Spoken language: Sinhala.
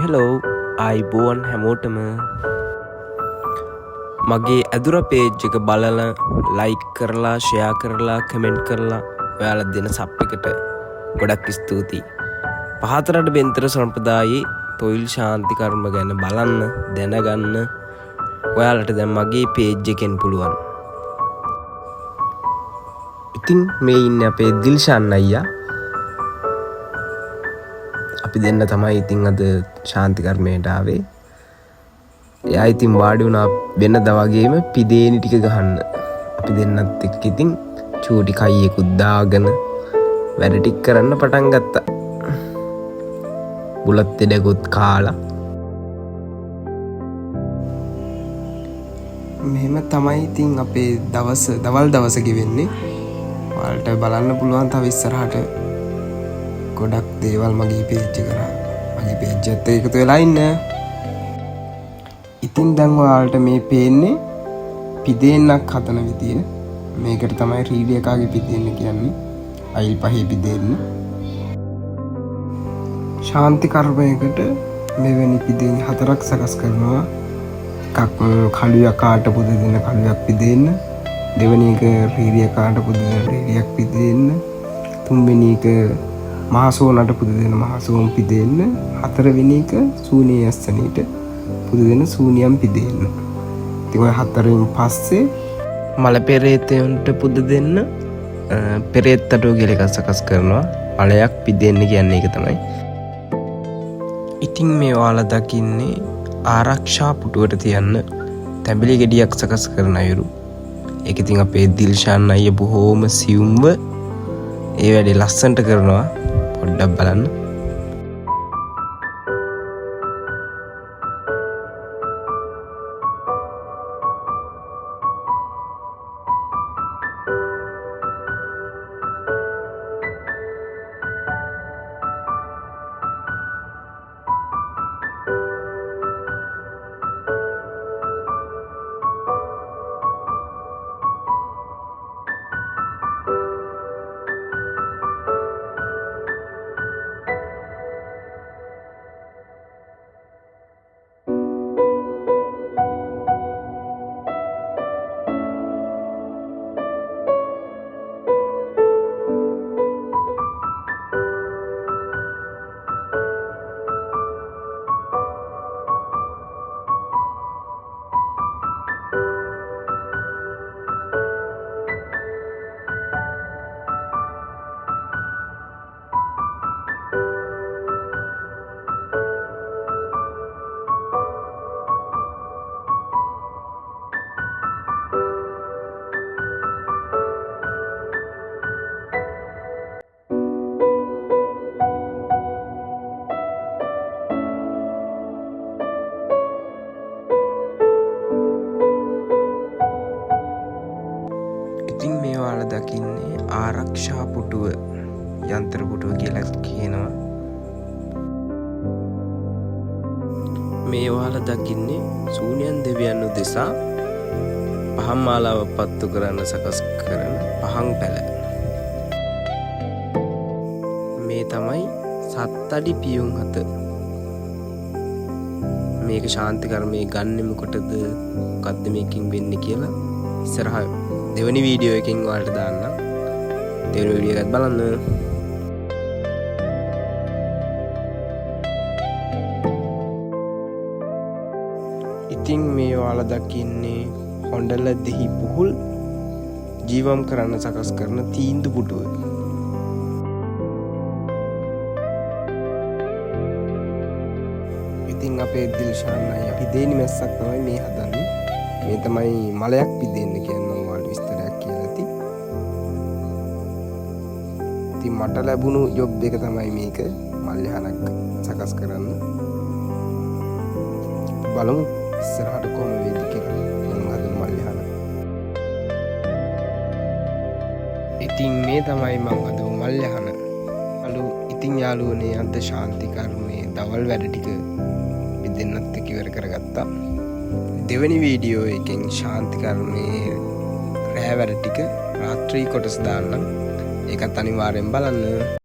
හෙලෝ ආයිබෝන් හැමෝටම මගේ ඇදුර පේජ් එක බලලා ලයික් කරලා ෂෙයා කරලා කමෙන්ට් කරලා ඔයාලා දෙන සබ් එකට ගොඩක් ස්තුතියි. පහතරට බෙන්තර සම්ප්‍රදායේ තොইল ශාන්ති කර්ම ගැන බලන්න දැනගන්න ඔයාලට දැන් මගේ පේජ් එකෙන් පුළුවන්. ඉතින් මේ ඉන්නේ අපේ දිල්ෂාන් අයියා. අපි දෙන්න තමයි ඉතින් අද ශාන්ති කර්මයට ආවේ. එයා ඉතින් වාඩි වුණා වෙනදා වගේම පිදේනි ටික ගහන්න. අපි දෙන්නත් එක්ක ඉතින් චූටි කයියකුත් දාගෙන වැඩ ටික කරන්න පටන් ගත්තා. බුලත් දෙඩකුත් කාලා. මෙහෙම තමයි ඉතින් අපේ දවල් දවස ගෙවෙන්නේ. ඔයාලට බලන්න පුළුවන් තව ඉස්සරහට ගොඩක් දේවල් මගේ පේජ් කරා මගේ පේජ් එකත් එකතු වෙලා ඉන්න. ඉතින් දැන් ඔයාලට මේ පේන්නේ පිදේන්නක් හදන විදිය. මේකට තමයි රීඩි එකාගේ පිදේන්න කියන්නේ. අයිල් පහේ පිදේන්න. ශාන්ති කර්මයකට මෙවැනි පිදේන් 4ක් සකස් කරනවා. එකක් කළු යකාට පුද දෙන කළුයක් පිදේන්න. දෙවෙනි එක රීඩි යකාට පුද දෙන රීඩියක් පිදේන්න. තුන්වෙනි එක මහසෝනට පුද දෙන මහසෝම් පිදෙන්න. හතරවෙනි එක සූනිය යස්සනීට පුද දෙන සූනියම් පිදෙන්න. ඉතින් ඔය හතරෙන් පස්සේ මල පෙරේතයන්ට පුද දෙන්න පෙරේත්තටෝ කියලා එකක් සකස් කරනවා. මලයක් පිදෙන්න කියන්නේ ඒක තමයි. ඉතින් මේ ඔයාලා දකින්නේ ආරක්ෂා පුටුවට තියන්න තැඹිලි ගෙඩියක් සකස් කරන අයුරු. ඒක ඉතින් අපේ දිල්ෂාන් අයියා බොහෝම සියුම්ව ඒ වැඩේ ලස්සනට කරනවා. පොඩ්ඩක් බලන්න. ඉතින් මේ ඔයාලා දකින්නේ ආරක්ෂා පුටුව යන්ත්‍ර පුටුව කියලා කියනවා. මේ ඔයාලා දකින්නේ සූනියන් දෙවියන් උදෙසා පහන් මාලාව පත්තු කරන්න සකස් කරන පහන් පැල. මේ තමයි සත්තඩි පියුම් හත. මේක ශාන්ති කර්මයේ ගන්නෙ මොකටද මොකද්ද මේකෙන් වෙන්නේ කියලා ඉස්සරහ දෙවනි වීඩියෝ එකකින් ඔයාලට දාන්නම්. දෙවනි වීඩියෝ එකත් බලන්න. ඉතින් මේ ඔයාලා දකින්නේ හොඬල දෙහි පුහුල් ජීවම් කරන්න සකස් කරන තීන්දුව පුටුව. ඉතින් අපේ දිල්ෂාන් අයියා පිදේනි මැස්සක් තමයි මේ හදන්නේ. මේ තමයි මලයක් පිදෙන්න කියන්නේ. මම ඔයාලට විස්තරයක් කියලා ඇති. ඉතින් මට ලැබුණු ජොබ් එක තමයි මේක. මල් යහනක් සකස් කරන්න. බලමු ඉස්සරහට කොහොම වෙයිද කියලා. මම හදන මල් යහන. ඉතින් මේ තමයි මම හදපු මල් යහන. ඉතින් යාළුවනේ අද ශාන්ති කර්මයේ දවල් වැඩ ටික දෙන්නත් එක්ක ඉවර කරගත්තා. දෙවැනි වීඩියෝ එකෙන් ශාන්තිකර්මයේ රෑ වැඩ ටික රාත්‍රී කොටස දාන්නම්. ඒකත් අනිවාර්යෙන් බලන්න.